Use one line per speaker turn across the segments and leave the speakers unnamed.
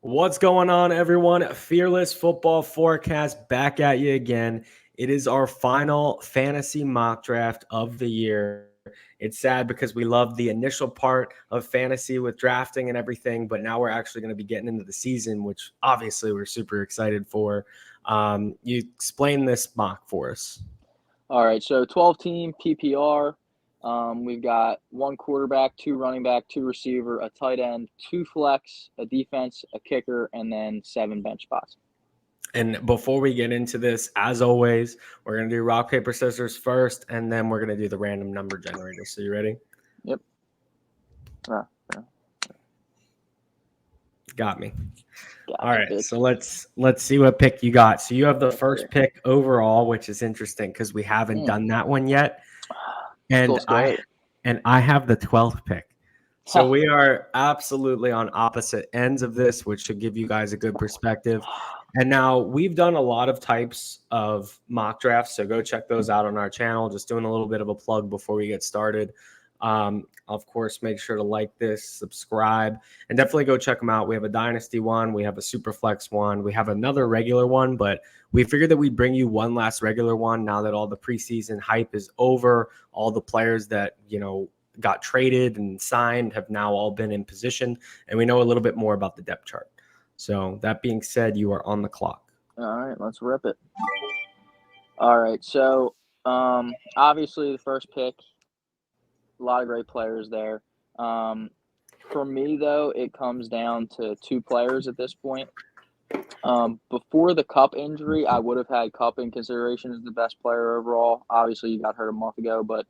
What's going on, everyone? Fearless Football Forecast back at you again. It is our final fantasy mock draft of the year. It's sad because we love the initial part of fantasy with drafting and everything, but now we're actually going to be getting into the season, which obviously we're super excited for. You explain this mock for us.
All right, so 12-team PPR. We've got one quarterback, two running back, two receiver, a tight end, two flex, a defense, a kicker, and then 7 bench spots.
And before we get into this, as always, we're going to do rock, paper, scissors first, and then we're going to do the random number generator. So you ready?
Yep.
Got me.
Got
All
me,
right,
bitch.
so let's see what pick you got. So you have the first pick overall, which is interesting because we haven't done that one yet,
Still
and
scary.
I have the 12th pick. So we are absolutely on opposite ends of this, which should give you guys a good perspective. And now we've done a lot of types of mock drafts, so go check those out on our channel. Just doing a little bit of a plug before we get started. Of course, make sure to like this, subscribe, and definitely go check them out. We have a Dynasty one, we have a Superflex one, we have another regular one, but we figured that we'd bring you one last regular one now that all the preseason hype is over. All the players that, got traded and signed have now all been in position, and we know a little bit more about the depth chart. So that being said, you are on the clock.
All right, let's rip it. All right, so obviously the first pick, a lot of great players there. For me, though, it comes down to 2 players at this point. Before the Cup injury, I would have had Cup in consideration as the best player overall. Obviously, he got hurt a month ago, but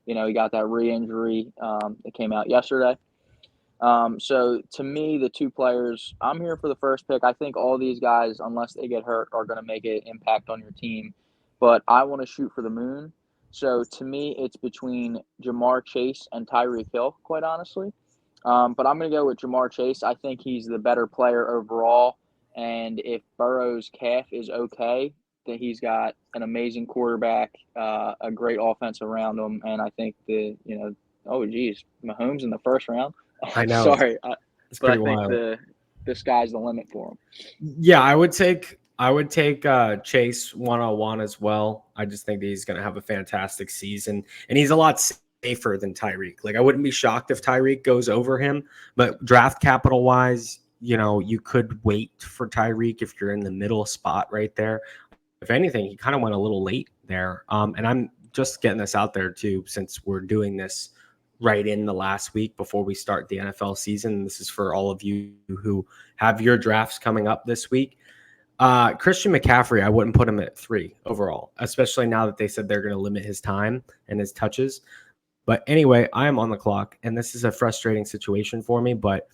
he got that re-injury that came out yesterday. So to me, the 2 players, I'm here for the first pick. I think all these guys, unless they get hurt, are going to make an impact on your team. But I want to shoot for the moon. So to me, it's between Jamar Chase and Tyreek Hill, quite honestly. But I'm going to go with Jamar Chase. I think he's the better player overall. And if Burrow's calf is okay, then he's got an amazing quarterback, a great offense around him. And I think oh, geez, Mahomes in the first round.
I know
Sorry,
it's
but I
pretty
think
wild.
the sky's the limit for him.
Yeah, I would take Chase 101 as well. I just think that he's going to have a fantastic season, and he's a lot safer than Tyreek. Like, I wouldn't be shocked if Tyreek goes over him, but draft capital wise, you could wait for Tyreek if you're in the middle spot right there. If anything, he kind of went a little late there. And I'm just getting this out there too, since we're doing this right in the last week before we start the NFL season. This is for all of you who have your drafts coming up this week. Christian McCaffrey, I wouldn't put him at 3 overall, especially now that they said they're going to limit his time and his touches. But anyway, I am on the clock, and this is a frustrating situation for me, but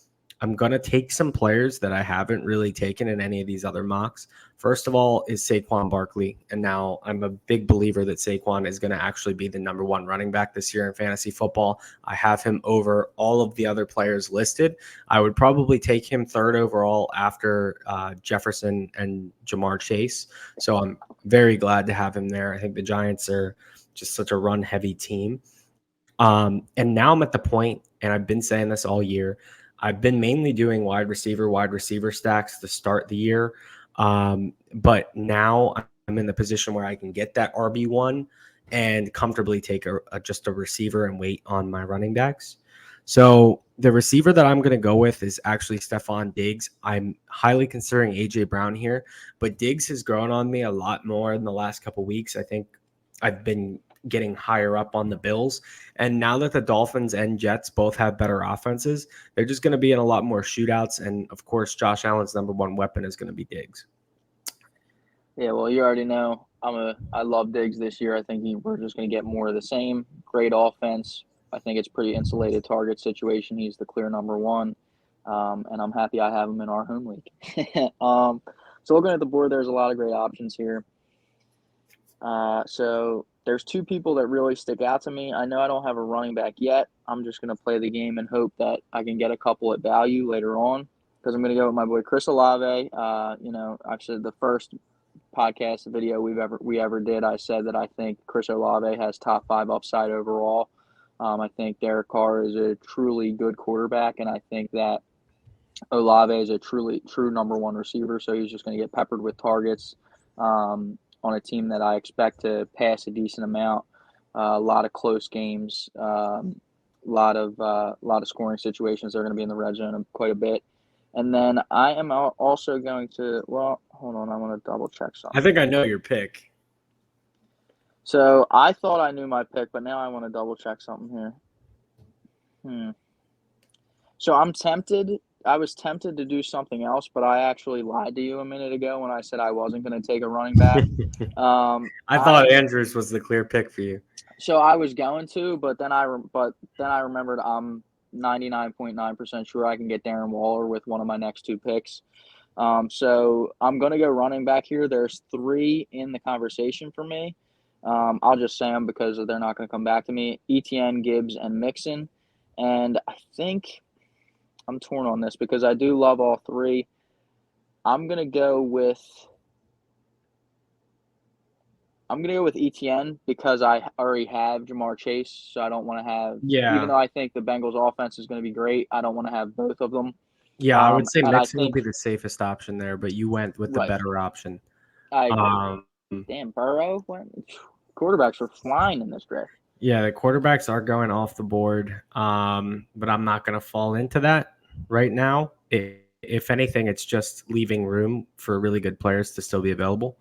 I'm going to take some players that I haven't really taken in any of these other mocks. First of all is Saquon Barkley, and now I'm a big believer that Saquon is going to actually be the number 1 running back this year in fantasy football. I have him over all of the other players listed. I would probably take him 3rd overall after Jefferson and Jamar Chase, so I'm very glad to have him there. I think the Giants are just such a run-heavy team. And now I'm at the point, and I've been saying this all year, I've been mainly doing wide receiver stacks to start the year. But now I'm in the position where I can get that RB1 and comfortably take just a receiver and wait on my running backs. So the receiver that I'm going to go with is actually Stephon Diggs. I'm highly considering A.J. Brown here, but Diggs has grown on me a lot more in the last couple of weeks. I think I've been getting higher up on the Bills. And now that the Dolphins and Jets both have better offenses, they're just going to be in a lot more shootouts. And of course, Josh Allen's number 1 weapon is going to be Diggs.
Yeah, well, you already know I love Diggs this year. I think we're just going to get more of the same. Great offense. I think it's pretty insulated target situation. He's the clear number 1, and I'm happy I have him in our home league. So looking at the board, there's a lot of great options here. So there's 2 people that really stick out to me. I know I don't have a running back yet. I'm just going to play the game and hope that I can get a couple at value later on, because I'm going to go with my boy Chris Olave. Actually the first podcast video we ever did, I said that I think Chris Olave has top 5 upside overall. I think Derek Carr is a truly good quarterback, and I think that Olave is a true number one receiver, so he's just going to get peppered with targets on a team that I expect to pass a decent amount. A lot of close games, a lot of scoring situations. They're going to be in the red zone quite a bit. And then I am also going to. Well, hold on, I want to double check something.
I think I know your pick.
So I thought I knew my pick, but now I want to double check something here. So I'm tempted. I was tempted to do something else, but I actually lied to you a minute ago when I said I wasn't going to take a running back.
I thought Andrews was the clear pick for you.
So I was going to, but then I remembered I'm 99.9% sure I can get Darren Waller with one of my next two picks. So I'm going to go running back here. There's three in the conversation for me. I'll just say them because they're not going to come back to me. Etienne, Gibbs, and Mixon. And I think I'm torn on this because I do love all three. I'm going to go with Etienne because I already have Jamar Chase, so I don't want to have even though I think the Bengals offense is going to be great, I don't want to have both of them.
Yeah, I would say Mixon would
think
be the safest option there, but you went with the
Right.
better option.
I agree. Damn, Burrow quarterbacks are flying in this draft.
Yeah, the quarterbacks are going off the board, but I'm not going to fall into that right now. If anything, it's just leaving room for really good players to still be available.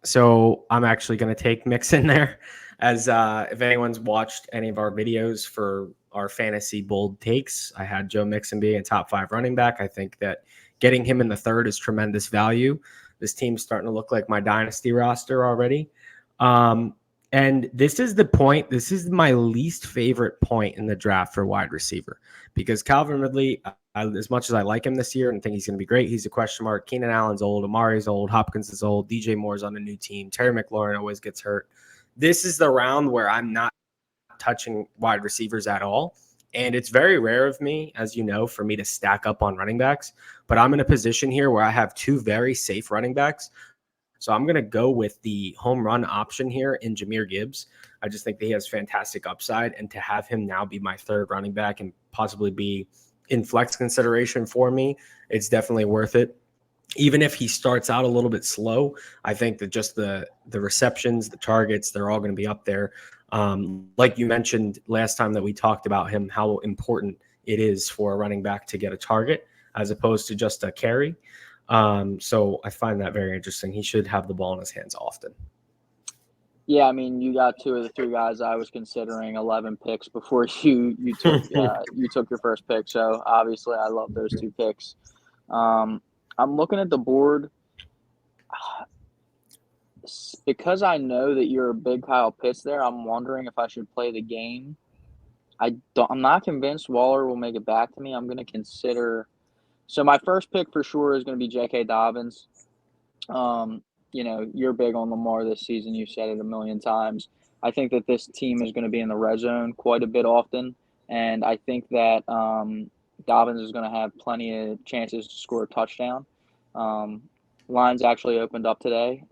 So I'm actually going to take Mixon there. As if anyone's watched any of our videos for our fantasy bold takes, I had Joe Mixon being a top 5 running back. I think that getting him in the third is tremendous value. This team's starting to look like my dynasty roster already. And this is the point. This is my least favorite point in the draft for wide receiver because Calvin Ridley, as much as I like him this year and think he's going to be great, he's a question mark. Keenan Allen's old. Amari's old. Hopkins is old. DJ Moore's on a new team. Terry McLaurin always gets hurt. This is the round where I'm not touching wide receivers at all. And it's very rare of me, as you know, for me to stack up on running backs. But I'm in a position here where I have two very safe running backs. So I'm going to go with the home run option here in Jahmyr Gibbs. I just think that he has fantastic upside. And to have him now be my third running back and possibly be in flex consideration for me, it's definitely worth it. Even if he starts out a little bit slow, I think that just the receptions, the targets, they're all going to be up there. Like you mentioned last time that we talked about him, how important it is for a running back to get a target as opposed to just a carry. So I find that very interesting. He should have the ball in his hands often.
Yeah, I mean, you got two of the three guys I was considering 11 picks before you took you took your first pick. So obviously, I love those two picks. I'm looking at the board because I know that you're a big Kyle Pitts there. I'm wondering if I should play the game. I'm not convinced Waller will make it back to me. I'm going to consider. So my first pick for sure is going to be J.K. Dobbins. You're big on Lamar this season. You've said it a million times. I think that this team is going to be in the red zone quite a bit often, and I think that Dobbins is going to have plenty of chances to score a touchdown. Lines actually opened up today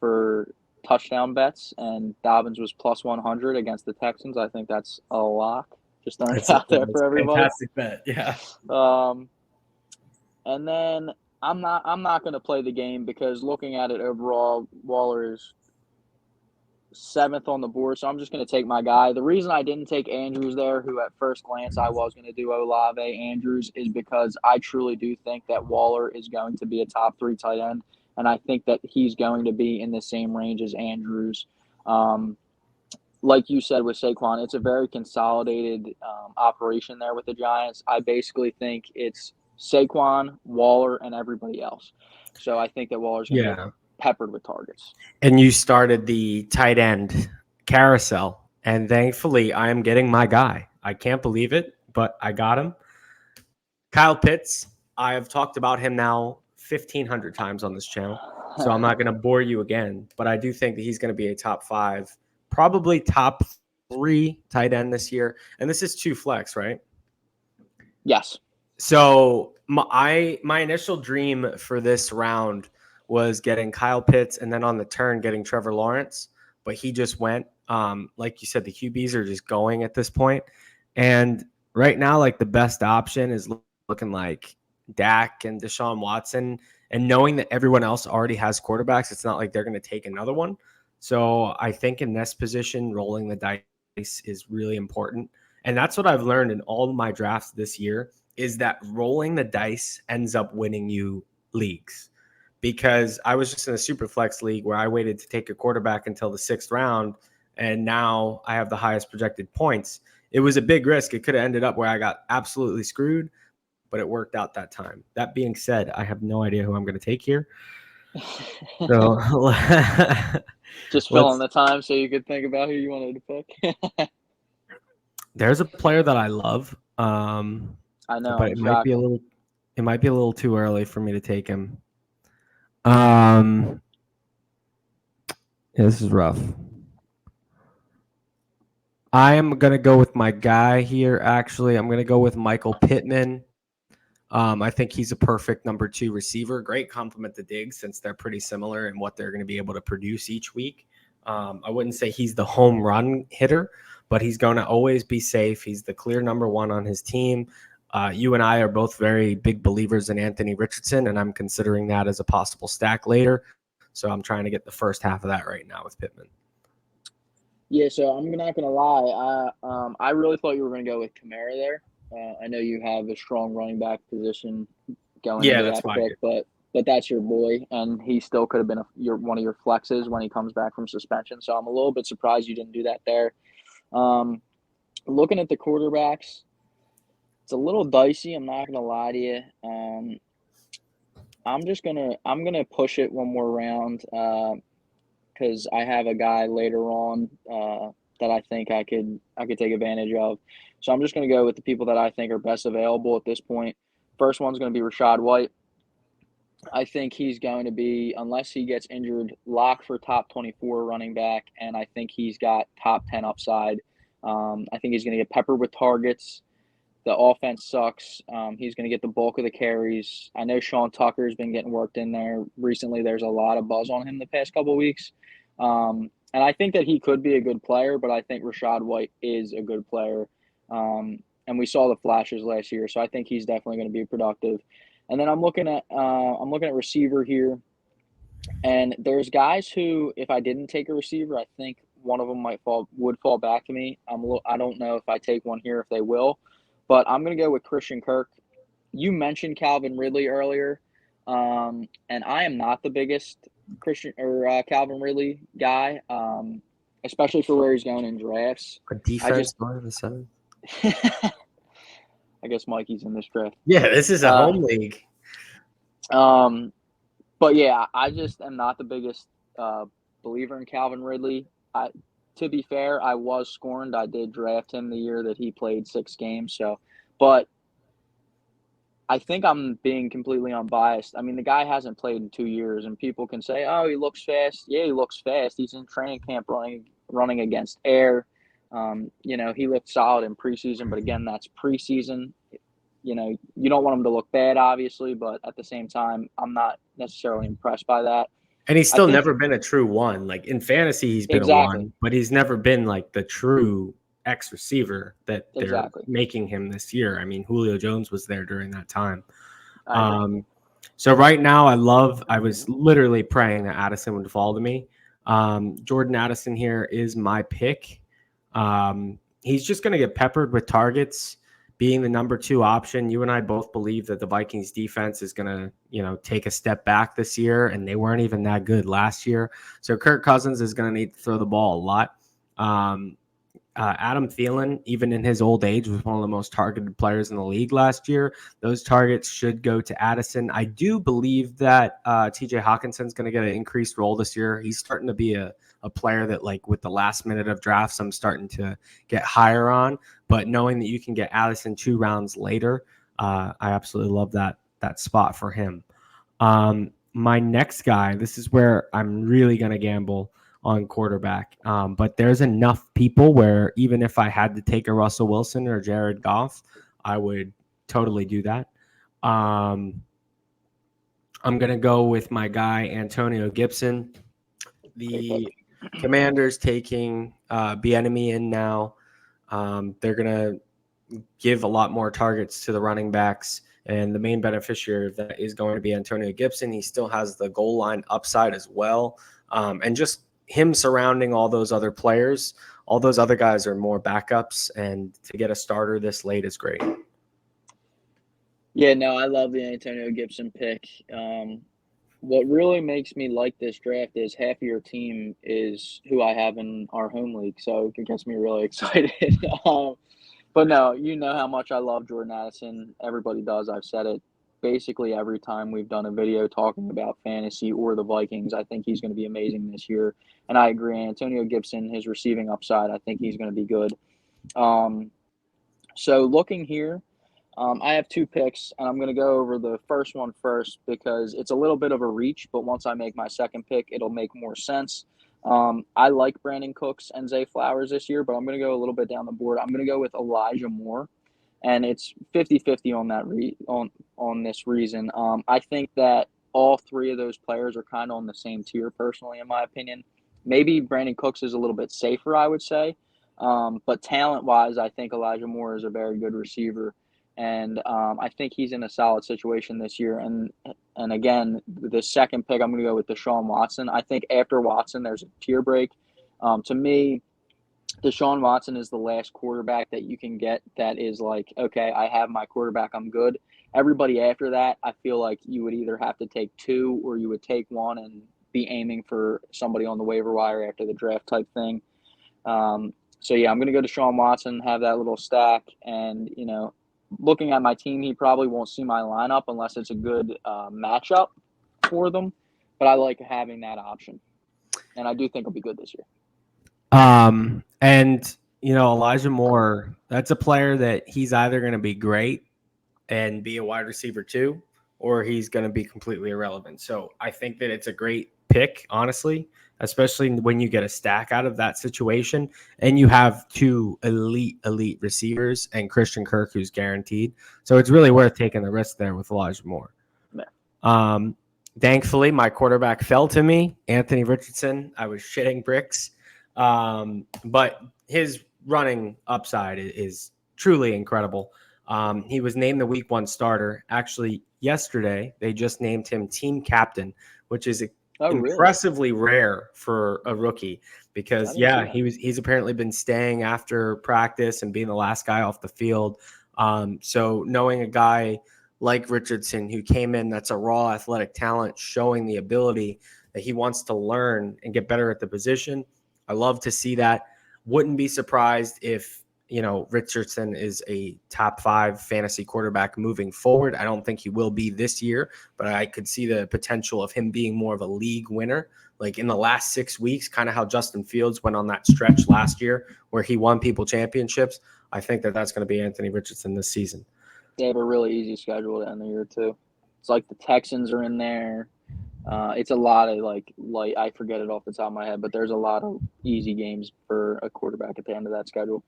for touchdown bets, and Dobbins was plus 100 against the Texans. I think that's a lock. Just throwing it out there for everybody.
Fantastic bet, yeah.
And then I'm not going to play the game because looking at it overall, Waller is 7th on the board, so I'm just going to take my guy. The reason I didn't take Andrews there, who at first glance I was going to do Olave Andrews, is because I truly do think that Waller is going to be a top 3 tight end, and I think that he's going to be in the same range as Andrews. Like you said with Saquon, it's a very consolidated operation there with the Giants. I basically think it's Saquon, Waller, and everybody else. So I think that Waller's going to get peppered with targets.
And you started the tight end carousel, and thankfully I am getting my guy. I can't believe it, but I got him. Kyle Pitts. I have talked about him now 1,500 times on this channel, so I'm not going to bore you again, but I do think that he's going to be a top 5, probably top 3 tight end this year. And this is 2 flex, right?
Yes.
So my initial dream for this round was getting Kyle Pitts and then on the turn getting Trevor Lawrence, but he just went. Like you said, the QBs are just going at this point. And right now, like the best option is looking like Dak and Deshaun Watson. And knowing that everyone else already has quarterbacks, it's not like they're going to take another one. So I think in this position, rolling the dice is really important. And that's what I've learned in all my drafts this year is that rolling the dice ends up winning you leagues. Because I was just in a super flex league where I waited to take a quarterback until the 6th round, and now I have the highest projected points. It was a big risk. It could have ended up where I got absolutely screwed, but it worked out that time. That being said, I have no idea who I'm going to take here. So
Just filling the time so you could think about who you wanted to pick.
There's a player that I love,
I know,
but
it might be
it might be a little too early for me to take him. This is rough. I am going to go with my guy here, actually. I'm going to go with Michael Pittman. I think he's a perfect number 2 receiver. Great compliment to Diggs since they're pretty similar in what they're going to be able to produce each week. I wouldn't say he's the home run hitter, but he's going to always be safe. He's the clear number 1 on his team. You and I are both very big believers in Anthony Richardson, and I'm considering that as a possible stack later. So I'm trying to get the first half of that right now with Pittman.
Yeah, so I'm not gonna lie. I really thought you were gonna go with Kamara there. I know you have a strong running back position going into that pick, but that's your boy, and he still could have been one of your flexes when he comes back from suspension. So I'm a little bit surprised you didn't do that there. Looking at the quarterbacks, it's a little dicey. I'm not gonna lie to you. I'm gonna push it one more round. Because I have a guy later on that I think I could take advantage of. So I'm just going to go with the people that I think are best available at this point. First one's going to be Rachaad White. I think he's going to be, unless he gets injured, lock for top 24 running back, and I think he's got top 10 upside. I think he's going to get peppered with targets. The offense sucks. He's going to get the bulk of the carries. I know Sean Tucker's been getting worked in there recently. There's a lot of buzz on him the past couple of weeks. And I think that he could be a good player, but I think Rachaad White is a good player. And we saw the flashes last year, so I think he's definitely going to be productive. And then I'm looking at receiver here. And there's guys who, if I didn't take a receiver, I think one of them would fall back to me. I don't know if I take one here if they will, but I'm going to go with Christian Kirk. You mentioned Calvin Ridley earlier, and I am not the biggest Calvin Ridley guy, especially for where he's going in drafts.
A defense going to the 7th.
I guess Mikey's in this draft.
Yeah, this is a home league.
But yeah, I just am not the biggest believer in Calvin Ridley. To be fair, I was scorned. I did draft him the year that he played 6 games. So, but I think I'm being completely unbiased. I mean, the guy hasn't played in 2 years, and people can say, "Oh, he looks fast." Yeah, he looks fast. He's in training camp running against air. He looked solid in preseason, but again, that's preseason. You don't want him to look bad, obviously, but at the same time, I'm not necessarily impressed by that.
And he's still never been a true 1. Like in fantasy, he's been a 1, but he's never been like the true X receiver that they're making him this year. I mean, Julio Jones was there during that time. So right now, I was literally praying that Addison would fall to me. Jordan Addison here is my pick. He's just going to get peppered with targets. Being the number 2 option, you and I both believe that the Vikings defense is going to, take a step back this year, and they weren't even that good last year. So Kirk Cousins is going to need to throw the ball a lot. Adam Thielen, even in his old age, was one of the most targeted players in the league last year. Those targets should go to Addison. I do believe that TJ Hawkinson's going to get an increased role this year. He's starting to be a player that, like, with the last minute of drafts, I'm starting to get higher on. But knowing that you can get Addison 2 rounds later, I absolutely love that spot for him. My next guy, this is where I'm really going to gamble on quarterback. But there's enough people where even if I had to take a Russell Wilson or Jared Goff, I would totally do that. I'm going to go with my guy, Antonio Gibson. The Commanders taking Bieniemy in now. They're going to give a lot more targets to the running backs. And the main beneficiary of that is going to be Antonio Gibson. He still has the goal line upside as well. And just him surrounding all those other players, all those other guys are more backups. And to get a starter this late is great.
Yeah, no, I love the Antonio Gibson pick. What really makes me like this draft is half of your team is who I have in our home league, so it gets me really excited. But no, you know how much I love Jordan Addison. Everybody does. I've said it basically every time we've done a video talking about fantasy or the Vikings. I think he's going to be amazing this year. And I agree. Antonio Gibson, his receiving upside, I think he's going to be good. So looking here, I have 2 picks, and I'm going to go over the first one first because it's a little bit of a reach, but once I make my second pick, it'll make more sense. I like Brandon Cooks and Zay Flowers this year, but I'm going to go a little bit down the board. I'm going to go with Elijah Moore, and it's 50-50 on that on this reason. I think that all 3 of those players are kind of on the same tier, personally, in my opinion. Maybe Brandon Cooks is a little bit safer, I would say. But talent-wise, I think Elijah Moore is a very good receiver. And I think he's in a solid situation this year. And again, the second pick, I'm going to go with Deshaun Watson. I think after Watson, there's a tier break. To me, Deshaun Watson is the last quarterback that you can get that is like, okay, I have my quarterback, I'm good. Everybody after that, I feel like you would either have to take 2 or you would take 1 and be aiming for somebody on the waiver wire after the draft type thing. So, yeah, I'm going to go to Deshaun Watson, have that little stack, and, looking at my team, he probably won't see my lineup unless it's a good matchup for them. But I like having that option, and I do think it'll be good this year.
And Elijah Moore, that's a player that he's either going to be great and be a wide receiver too, or he's going to be completely irrelevant. So I think that it's a great pick, honestly, especially when you get a stack out of that situation and you have 2 elite receivers and Christian Kirk, who's guaranteed. So it's really worth taking the risk there with Elijah Moore.
Yeah.
Thankfully, my quarterback fell to me, Anthony Richardson. I was shitting bricks. But his running upside is truly incredible. He was named the week 1 starter. Actually, yesterday, they just named him team captain, which is impressively rare for a rookie because, he's apparently been staying after practice and being the last guy off the field. So knowing a guy like Richardson who came in that's a raw athletic talent showing the ability that he wants to learn and get better at the position, I love to see that. Wouldn't be surprised if, Richardson is a top 5 fantasy quarterback moving forward. I don't think he will be this year, but I could see the potential of him being more of a league winner. Like in the last 6 weeks, kind of how Justin Fields went on that stretch last year where he won people championships. I think that that's going to be Anthony Richardson this season.
They have a really easy schedule to end the year too. It's like the Texans are in there. It's a lot of light. I forget it off the top of my head, but there's a lot of easy games for a quarterback at the end of that schedule.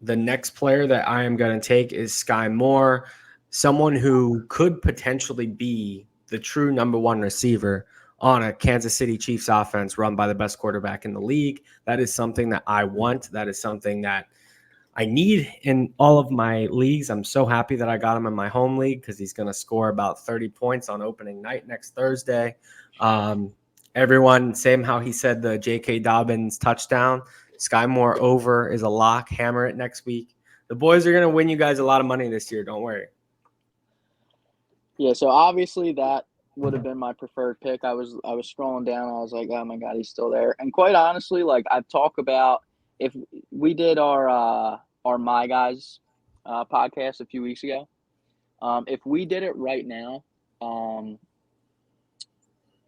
The next player that I am going to take is Sky Moore, someone who could potentially be the true number 1 receiver on a Kansas City Chiefs offense run by the best quarterback in the league. That is something that I want. That is something that I need in all of my leagues. I'm so happy that I got him in my home league because he's going to score about 30 points on opening night next Thursday. Everyone, same how he said the J.K. Dobbins touchdown. Sky Moore over is a lock. Hammer it next week. The boys are going to win you guys a lot of money this year. Don't worry.
Yeah, so obviously that would have been my preferred pick. I was scrolling down. I was like, oh, my God, he's still there. And quite honestly, I've talked about if we did our My Guys podcast a few weeks ago, if we did it right now,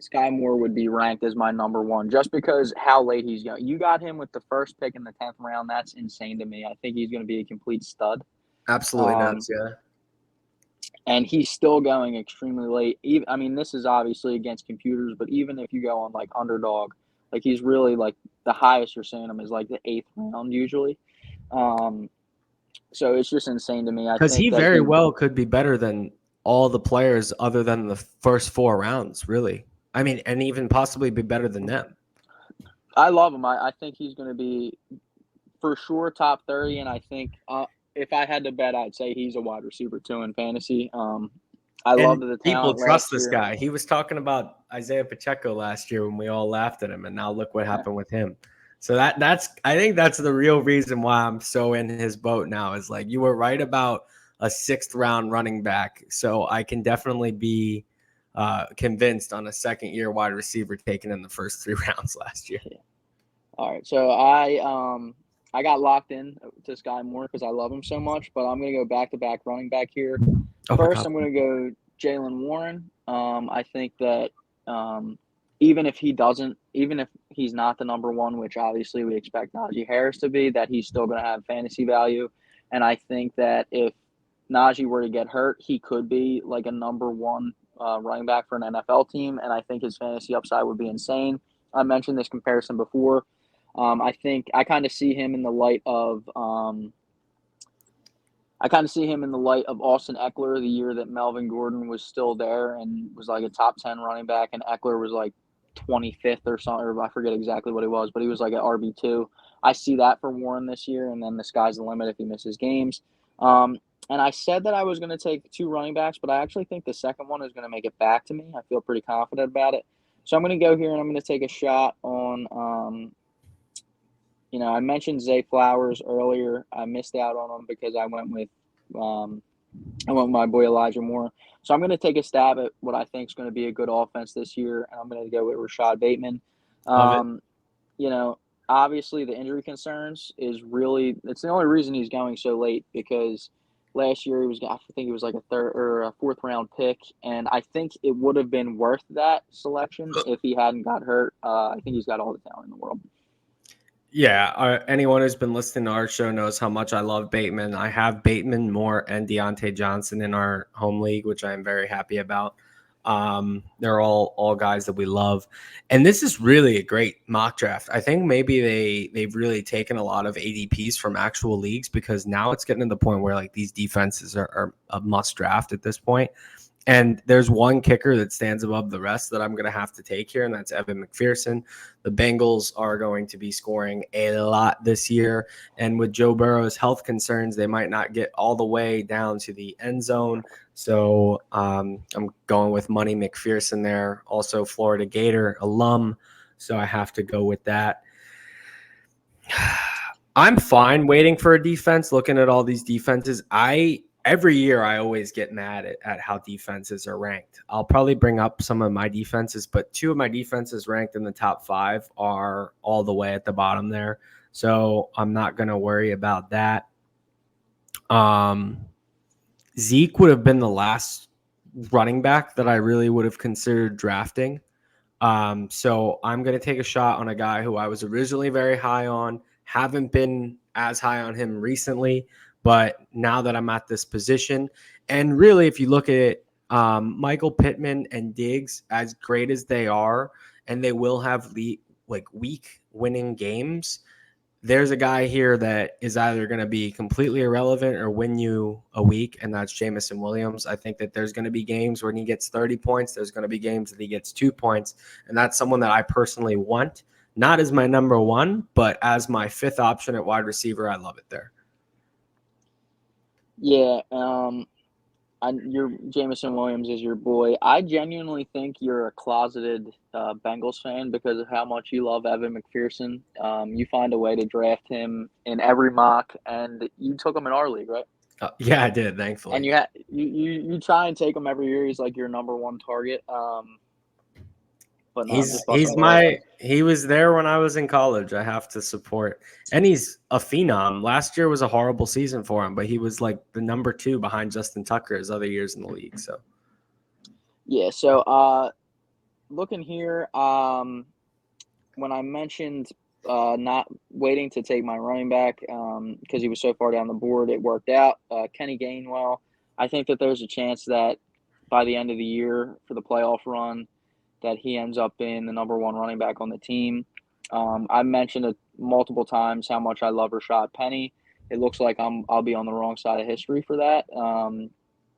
Sky Moore would be ranked as my number 1 just because how late he's going. You got him with the first pick in the 10th round. That's insane to me. I think he's going to be a complete stud.
Absolutely nuts, yeah.
And he's still going extremely late. This is obviously against computers, but even if you go on Underdog, he's really the highest you're seeing him is the 8th round usually. So it's just insane to me.
Because he very well could be better than all the players other than the first 4 rounds, really. And even possibly be better than them.
I love him. I think he's going to be for sure top 30, and I think if I had to bet, I'd say he's a wide receiver 2 in fantasy. I
And
loved the
people
talent
trust
last
this
year.
guy. He was talking about Isaiah Pacheco last year when we all laughed at him, and now look what happened with him. So that's I think that's the real reason why I'm so in his boat now. Is like you were right about a 6th round running back, so I can definitely be convinced on a 2nd-year wide receiver taken in the first 3 rounds last year.
All right, so I got locked in to Sky Moore because I love him so much, but I'm gonna go back-to-back running back here.
Oh my
First,
God.
I'm gonna go Jalen Warren. I think that even if he's not the number 1, which obviously we expect Najee Harris to be, that he's still gonna have fantasy value. And I think that if Najee were to get hurt, he could be like a number 1 running back for an NFL team, and I think his fantasy upside would be insane. I mentioned this comparison before. I think I kind of see him in the light of Austin Eckler the year that Melvin Gordon was still there and was like a top 10 running back, and Eckler was like 25th or something, or I forget exactly what he was, but he was like an RB2. I see that for Warren this year, and then the sky's the limit if he misses games. And I said that I was going to take 2 running backs, but I actually think the second one is going to make it back to me. I feel pretty confident about it. So I'm going to go here and I'm going to take a shot on I mentioned Zay Flowers earlier. I missed out on him because I went with my boy Elijah Moore. So I'm going to take a stab at what I think is going to be a good offense this year, and I'm going to go with Rashad Bateman.
Love it.
Obviously the injury concerns it's the only reason he's going so late, because last year I think he was like a 3rd or a 4th round pick, and I think it would have been worth that selection if he hadn't got hurt. I think he's got all the talent in the world.
Yeah, anyone who's been listening to our show knows how much I love Bateman. I have Bateman, Moore, and Deontay Johnson in our home league, which I am very happy about. They're all guys that we love, and this is really a great mock draft. I think maybe they've really taken a lot of ADPs from actual leagues, because now it's getting to the point where like these defenses are a must draft at this point. And there's one kicker that stands above the rest that I'm going to have to take here, and that's Evan McPherson. The Bengals are going to be scoring a lot this year. And with Joe Burrow's health concerns, they might not get all the way down to the end zone. So I'm going with Money McPherson there. Also, Florida Gator alum. So I have to go with that. I'm fine waiting for a defense, looking at all these defenses. Every year I always get mad at how defenses are ranked. I'll probably bring up some of my defenses, but 2 of my defenses ranked in the top 5 are all the way at the bottom there. So I'm not going to worry about that. Zeke would have been the last running back that I really would have considered drafting. So I'm going to take a shot on a guy who I was originally very high on. Haven't been as high on him recently, but now that I'm at this position, and really, if you look at it, Michael Pittman and Diggs, as great as they are, and they will have week winning games, there's a guy here that is either going to be completely irrelevant or win you a week, and that's Jameson Williams. I think that there's going to be games when he gets 30 points. There's going to be games that he gets 2 points, and that's someone that I personally want. Not as my number 1, but as my 5th option at wide receiver. I love it there.
Yeah, your Jameson Williams is your boy. I genuinely think you're a closeted Bengals fan because of how much you love Evan McPherson. You find a way to draft him in every mock, and you took him in our league, right?
Yeah, I did, thankfully.
And you try and take him every year. He's like your number 1 target. But no,
he was there when I was in college. I have to support, and he's a phenom. Last year was a horrible season for him, but he was like the number 2 behind Justin Tucker his other years in the league. So
yeah. So looking here, when I mentioned not waiting to take my running back because he was so far down the board, it worked out. Kenny Gainwell. I think that there's a chance that by the end of the year for the playoff run, that he ends up being the number 1 running back on the team. I mentioned it multiple times how much I love Rashad Penny. It looks like I'll be on the wrong side of history for that.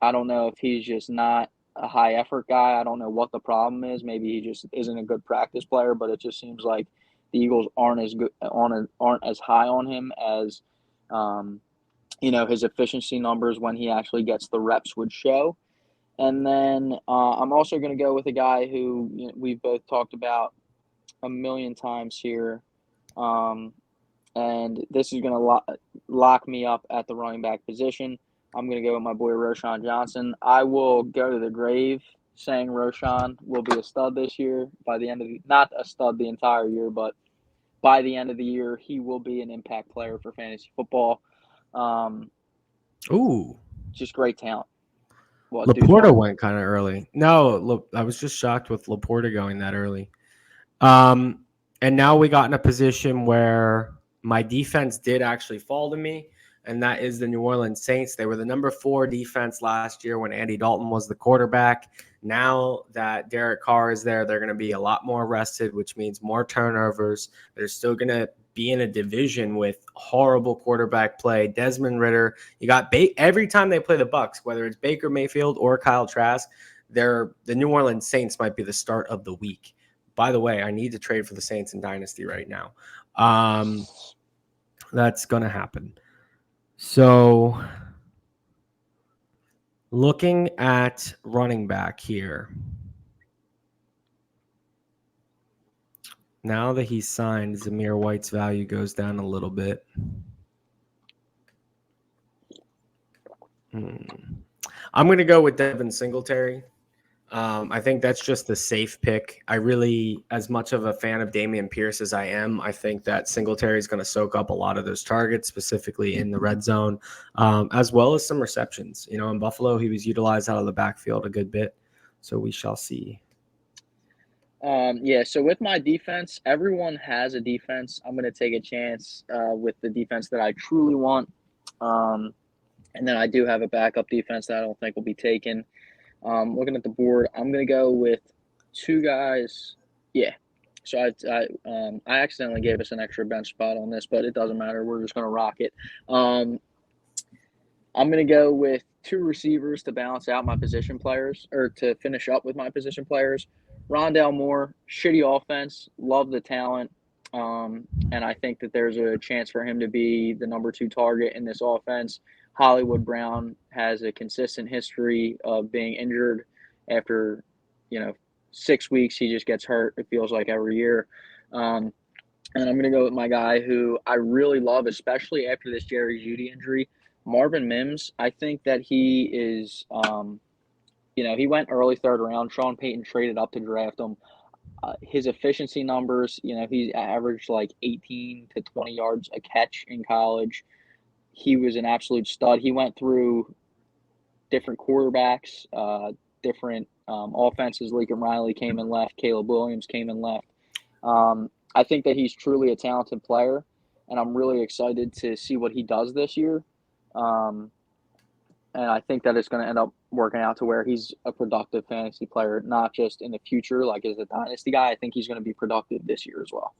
I don't know if he's just not a high effort guy. I don't know what the problem is. Maybe he just isn't a good practice player, but it just seems like the Eagles aren't as high on him his efficiency numbers when he actually gets the reps would show. And then I'm also going to go with a guy who we've both talked about a million times here. And this is going to lock me up at the running back position. I'm going to go with my boy Roschon Johnson. I will go to the grave saying Roschon will be a stud this year by the end of not a stud the entire year, but by the end of the year, he will be an impact player for fantasy football.
Ooh.
Just great talent.
Laporta went kind of early. No, look, I was just shocked with Laporta going that early. And now we got in a position where my defense did actually fall to me, and that is the New Orleans Saints. They were the number 4 defense last year when Andy Dalton was the quarterback. Now that Derek Carr is there, they're going to be a lot more rested, which means more turnovers. They're still going to be in a division with horrible quarterback play. Desmond Ridder, you got every time they play the Bucs, whether it's Baker Mayfield or Kyle Trask, the New Orleans Saints might be the start of the week. By the way, I need to trade for the Saints in Dynasty right now. That's going to happen. So looking at running back here. Now that he's signed, Zamir White's value goes down a little bit. I'm going to go with Devin Singletary. I think that's just a safe pick. I really, as much of a fan of Dameon Pierce as I am, I think that Singletary is going to soak up a lot of those targets, specifically in the red zone, as well as some receptions. In Buffalo, he was utilized out of the backfield a good bit. So we shall see.
So with my defense, everyone has a defense. I'm going to take a chance with the defense that I truly want. And then I do have a backup defense that I don't think will be taken. Looking at the board, I'm going to go with 2 guys. Yeah. So I accidentally gave us an extra bench spot on this, but it doesn't matter. We're just going to rock it. I'm going to go with 2 receivers to balance out my position players, or to finish up with my position players. Rondale Moore, shitty offense, love the talent. And I think that there's a chance for him to be the number 2 target in this offense. Hollywood Brown has a consistent history of being injured. After 6 weeks, he just gets hurt, it feels like, every year. And I'm going to go with my guy who I really love, especially after this Jerry Jeudy injury, Marvin Mims. I think that he is he went early 3rd round. Sean Payton traded up to draft him. His efficiency numbers, he's averaged like 18 to 20 yards a catch in college. He was an absolute stud. He went through different quarterbacks, different offenses. Lincoln Riley came and left. Caleb Williams came and left. I think that he's truly a talented player, and I'm really excited to see what he does this year. And I think that it's going to end up working out to where he's a productive fantasy player, not just in the future, like as a dynasty guy. I think he's going to be productive this year as well.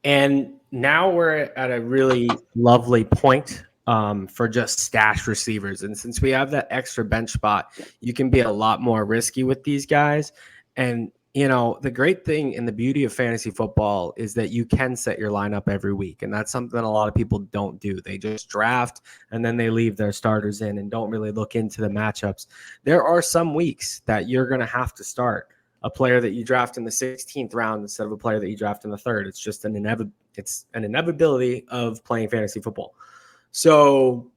And now we're at a really lovely point for just stash receivers. And since we have that extra bench spot, you can be a lot more risky with these guys. And the great thing and the beauty of fantasy football is that you can set your lineup every week. And that's something a lot of people don't do. They just draft and then they leave their starters in and don't really look into the matchups. There are some weeks that you're going to have to start a player that you draft in the 16th round instead of a player that you draft in the 3rd. It's just an inevitability of playing fantasy football. So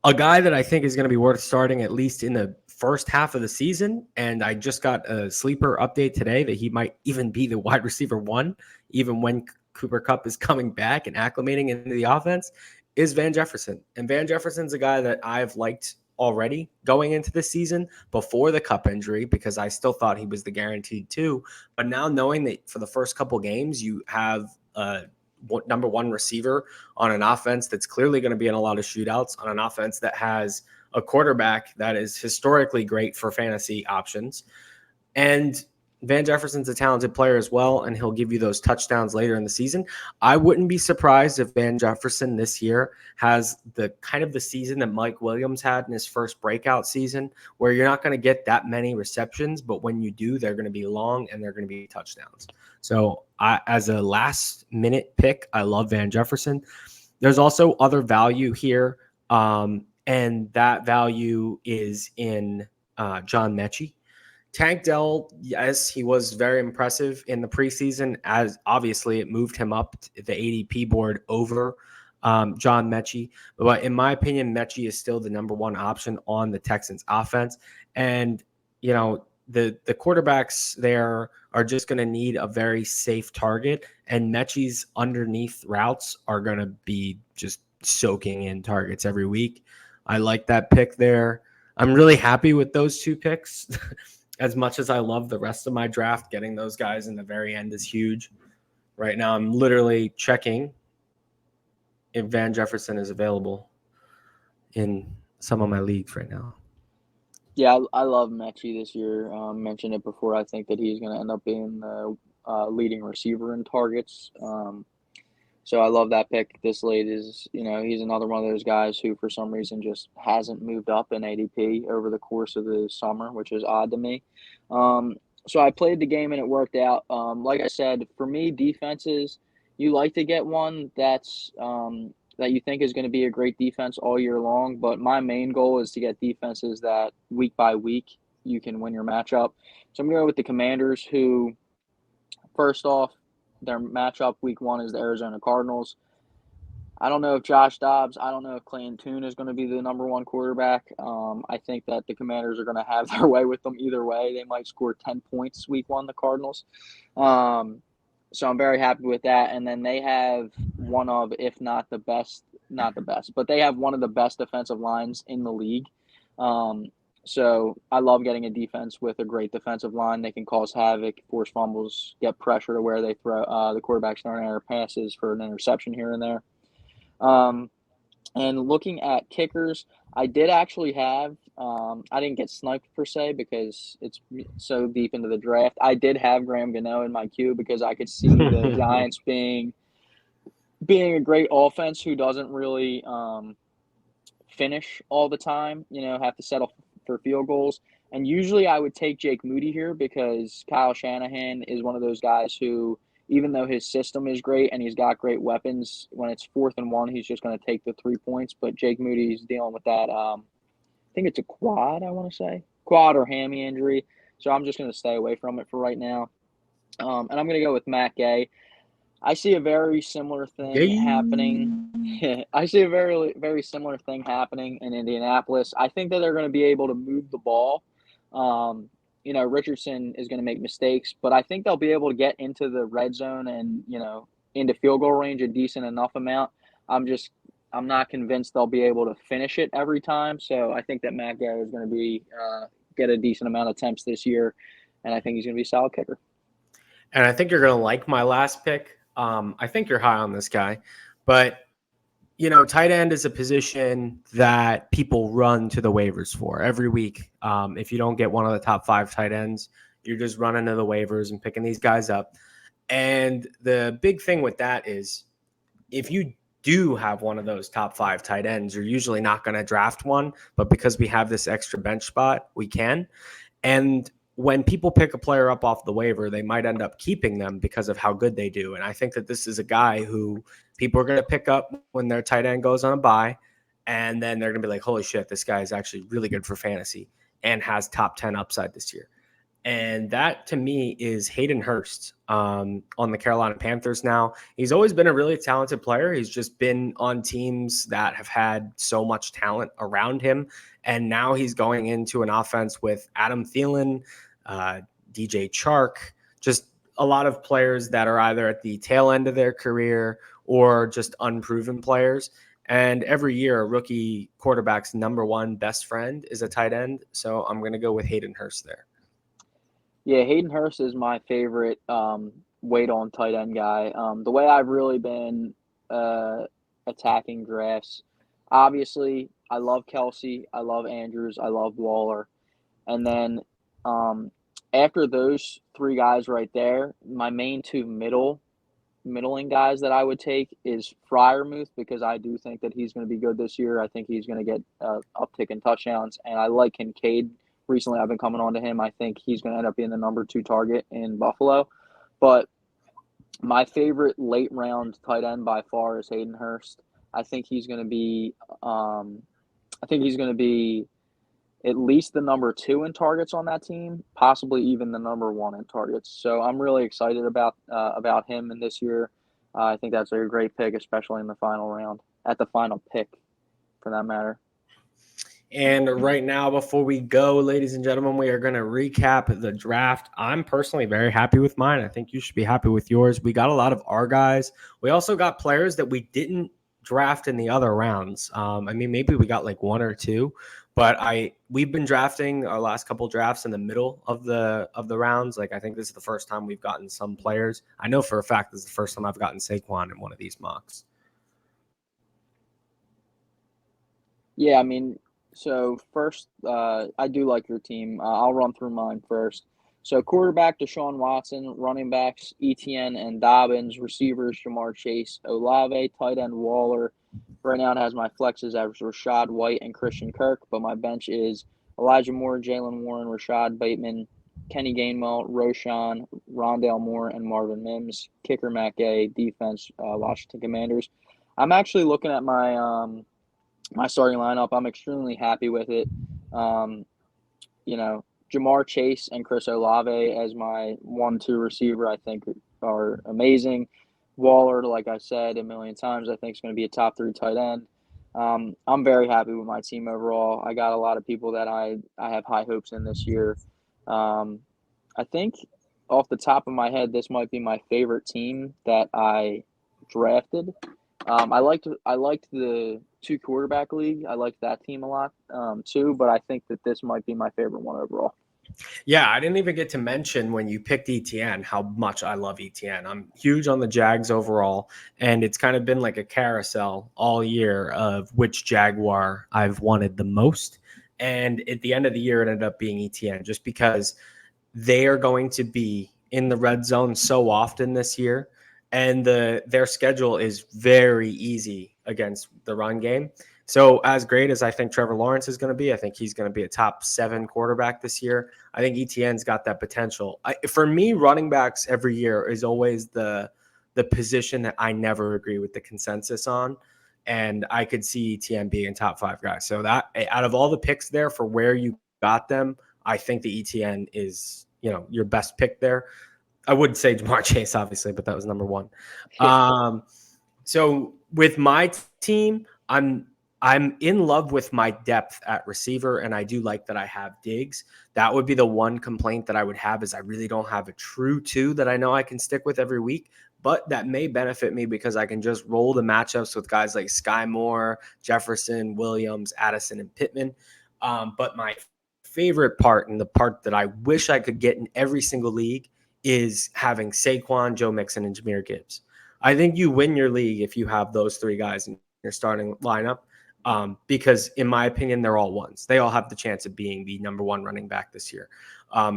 a guy that I think is going to be worth starting at least in the first half of the season, and I just got a sleeper update today that he might even be the wide receiver 1, even when Cooper Kupp is coming back and acclimating into the offense, is Van Jefferson. And Van Jefferson's a guy that I've liked already going into the season before the Kupp injury, because I still thought he was the guaranteed 2. But now knowing that for the first couple games, you have number 1 receiver on an offense that's clearly going to be in a lot of shootouts, on an offense that has a quarterback that is historically great for fantasy options. And Van Jefferson's a talented player as well, and he'll give you those touchdowns later in the season. I wouldn't be surprised if Van Jefferson this year has the kind of the season that Mike Williams had in his first breakout season, where you're not going to get that many receptions, but when you do, they're going to be long and they're going to be touchdowns. So as a last-minute pick, I love Van Jefferson. There's also other value here, and that value is in John Mechie. Tank Dell, yes, he was very impressive in the preseason, as obviously it moved him up the ADP board over John Mechie. But in my opinion, Mechie is still the number one option on the Texans offense. And, you know, the quarterbacks there are just going to need a very safe target. And Mechie's underneath routes are going to be just soaking in targets every week. I like that pick there. I'm really happy with those two picks. As much as I love the rest of my draft, getting those guys in the very end is huge. Right now, I'm literally checking if Van Jefferson is available in some of my leagues right now.
Yeah, I love Mechie this year. Mentioned it before. I think that he's going to end up being the leading receiver in targets. So I love that pick this late. He's another one of those guys who for some reason just hasn't moved up in ADP over the course of the summer, which is odd to me. So I played the game and it worked out. Like I said, for me, defenses, you like to get one that you think is going to be a great defense all year long. But my main goal is to get defenses that week by week you can win your matchup. So I'm going to go with the Commanders, who, first off, their matchup week 1 is the Arizona Cardinals. I don't know if Josh Dobbs, I don't know if Clayton Tune is going to be the number 1 quarterback. I think that the Commanders are going to have their way with them either way. They might score 10 points week 1, the Cardinals. So I'm very happy with that. And then they have one of, if not the best, but they have one of the best defensive lines in the league. So I love getting a defense with a great defensive line. They can cause havoc, force fumbles, get pressure to where they throw the quarterback's throwing air passes for an interception here and there. And looking at kickers, I did actually have I didn't get sniped per se because it's so deep into the draft. I did have Graham Gano in my queue because I could see the Giants being a great offense who doesn't really finish all the time, have to settle for field goals. And usually I would take Jake Moody here because Kyle Shanahan is one of those guys who, even though his system is great and he's got great weapons, when it's 4th and 1, he's just going to take the 3 points. But Jake Moody's dealing with that, I think it's a quad, I want to say. Quad or hammy injury. So I'm just going to stay away from it for right now. And I'm going to go with Matt Gay. I see a very similar thing happening. I see a very, very similar thing happening in Indianapolis. I think that they're going to be able to move the ball. Richardson is going to make mistakes, but I think they'll be able to get into the red zone and, into field goal range a decent enough amount. I'm not convinced they'll be able to finish it every time. So I think that Matt Gay is going to be get a decent amount of attempts this year, and I think he's going to be a solid kicker.
And I think you're going to like my last pick. I think you're high on this guy, but tight end is a position that people run to the waivers for every week. If you don't get one of the top 5 tight ends, you're just running to the waivers and picking these guys up. And the big thing with that is if you do have one of those top 5 tight ends, you're usually not going to draft one, but because we have this extra bench spot, we can. And when people pick a player up off the waiver, they might end up keeping them because of how good they do. And I think that this is a guy who people are going to pick up when their tight end goes on a bye. And then they're going to be like, holy shit, this guy is actually really good for fantasy and has top 10 upside this year. And that to me is Hayden Hurst on the Carolina Panthers now. He's always been a really talented player. He's just been on teams that have had so much talent around him. And now he's going into an offense with Adam Thielen, DJ Chark, just a lot of players that are either at the tail end of their career or just unproven players. And every year, a rookie quarterback's number 1 best friend is a tight end. So I'm going to go with Hayden Hurst there.
Yeah, Hayden Hurst is my favorite weight on tight end guy. The way I've really been attacking drafts, obviously, I love Kelsey, I love Andrews, I love Waller. And then after those 3 guys right there, my main 2 middling guys that I would take is Freiermuth because I do think that he's going to be good this year. I think he's going to get uptick in touchdowns, and I like Kincaid. Recently, I've been coming on to him. I think he's going to end up being the number 2 target in Buffalo. But my favorite late round tight end by far is Hayden Hurst. I think he's going to be at least the number 2 in targets on that team, possibly even the number 1 in targets. So I'm really excited about him in this year. I think that's a great pick, especially in the final round, at the final pick, for that matter.
And right now, before we go, ladies and gentlemen, we are going to recap the draft. I'm personally very happy with mine. I think you should be happy with yours. We got a lot of our guys. We also got players that we didn't draft in the other rounds. I mean, maybe we got like 1 or 2, but we've been drafting our last couple drafts in the middle of the rounds. Like, I think this is the first time we've gotten some players. I know for a fact this is the first time I've gotten Saquon in one of these mocks.
Yeah, I mean, so first, I do like your team. I'll run through mine first. So quarterback, Deshaun Watson. Running backs, Etienne and Dobbins. Receivers, Jamar Chase, Olave. Tight end, Waller. Right now it has my flexes as Rashad White and Christian Kirk, but my bench is Elijah Moore, Jalen Warren, Rashad Bateman, Kenny Gainwell, Roshan, Rondale Moore, and Marvin Mims. Kicker, Matt Gay. Defense, Washington Commanders. I'm actually looking at my starting lineup. I'm extremely happy with it. Jamar Chase and Chris Olave as my 1-2 receiver, I think, are amazing. Waller, like I said a million times, I think is going to be a top 3 tight end. I'm very happy with my team overall. I got a lot of people that I have high hopes in this year. I think off the top of my head, this might be my favorite team that I drafted. I liked the 2 quarterback league. I liked that team a lot too, but I think that this might be my favorite one overall.
Yeah, I didn't even get to mention when you picked ETN how much I love ETN. I'm huge on the Jags overall, and it's kind of been like a carousel all year of which Jaguar I've wanted the most. And at the end of the year, it ended up being ETN just because they are going to be in the red zone so often this year, and their schedule is very easy against the run game. So as great as I think Trevor Lawrence is going to be, I think he's going to be a top 7 quarterback this year. I think ETN's got that potential. For me, running backs every year is always the position that I never agree with the consensus on. And I could see ETN being top 5 guys. So that out of all the picks there for where you got them, I think the ETN is, your best pick there. I would say Jamar Chase, obviously, but that was number 1.
Yeah.
So with my team, I'm in love with my depth at receiver, and I do like that I have Diggs. That would be the one complaint that I would have is I really don't have a true 2 that I know I can stick with every week, but that may benefit me because I can just roll the matchups with guys like Sky Moore, Jefferson, Williams, Addison, and Pittman. But my favorite part, and the part that I wish I could get in every single league, is having Saquon, Joe Mixon, and Jahmyr Gibbs. I think you win your league if you have those 3 guys in your starting lineup, because in my opinion, they're all ones. They all have the chance of being the number 1 running back this year.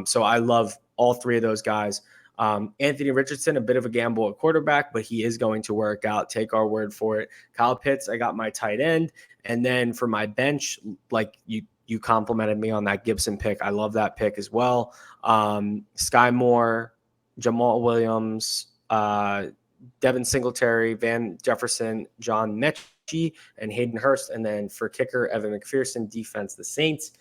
So I love all 3 of those guys. Anthony Richardson, a bit of a gamble at quarterback, but he is going to work out. Take our word for it. Kyle Pitts, I got my tight end. And then for my bench, like you complimented me on that Gibson pick. I love that pick as well. Sky Moore, Jamal Williams, Devin Singletary, Van Jefferson, John Mechie, and Hayden Hurst. And then for kicker, Evan McPherson. Defense, the Saints.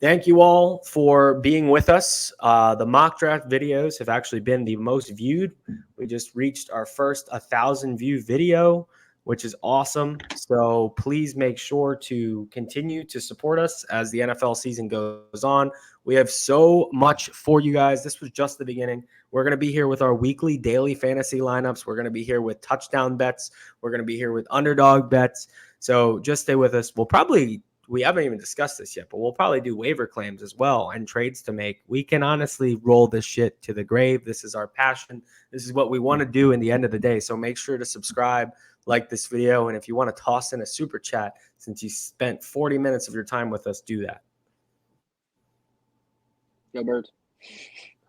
Thank you all for being with us. The mock draft videos have actually been the most viewed. We just reached our first 1,000 view video, which is awesome. So please make sure to continue to support us as the NFL season goes on. We have so much for you guys. This was just the beginning. We're going to be here with our weekly daily fantasy lineups. We're going to be here with touchdown bets. We're going to be here with underdog bets. So just stay with us. We haven't even discussed this yet, but we'll probably do waiver claims as well and trades to make. We can honestly roll this shit to the grave. This is our passion. This is what we want to do in the end of the day. So make sure to subscribe, like this video, and if you want to toss in a super chat, since you spent 40 minutes of your time with us, do that.
Go Birds.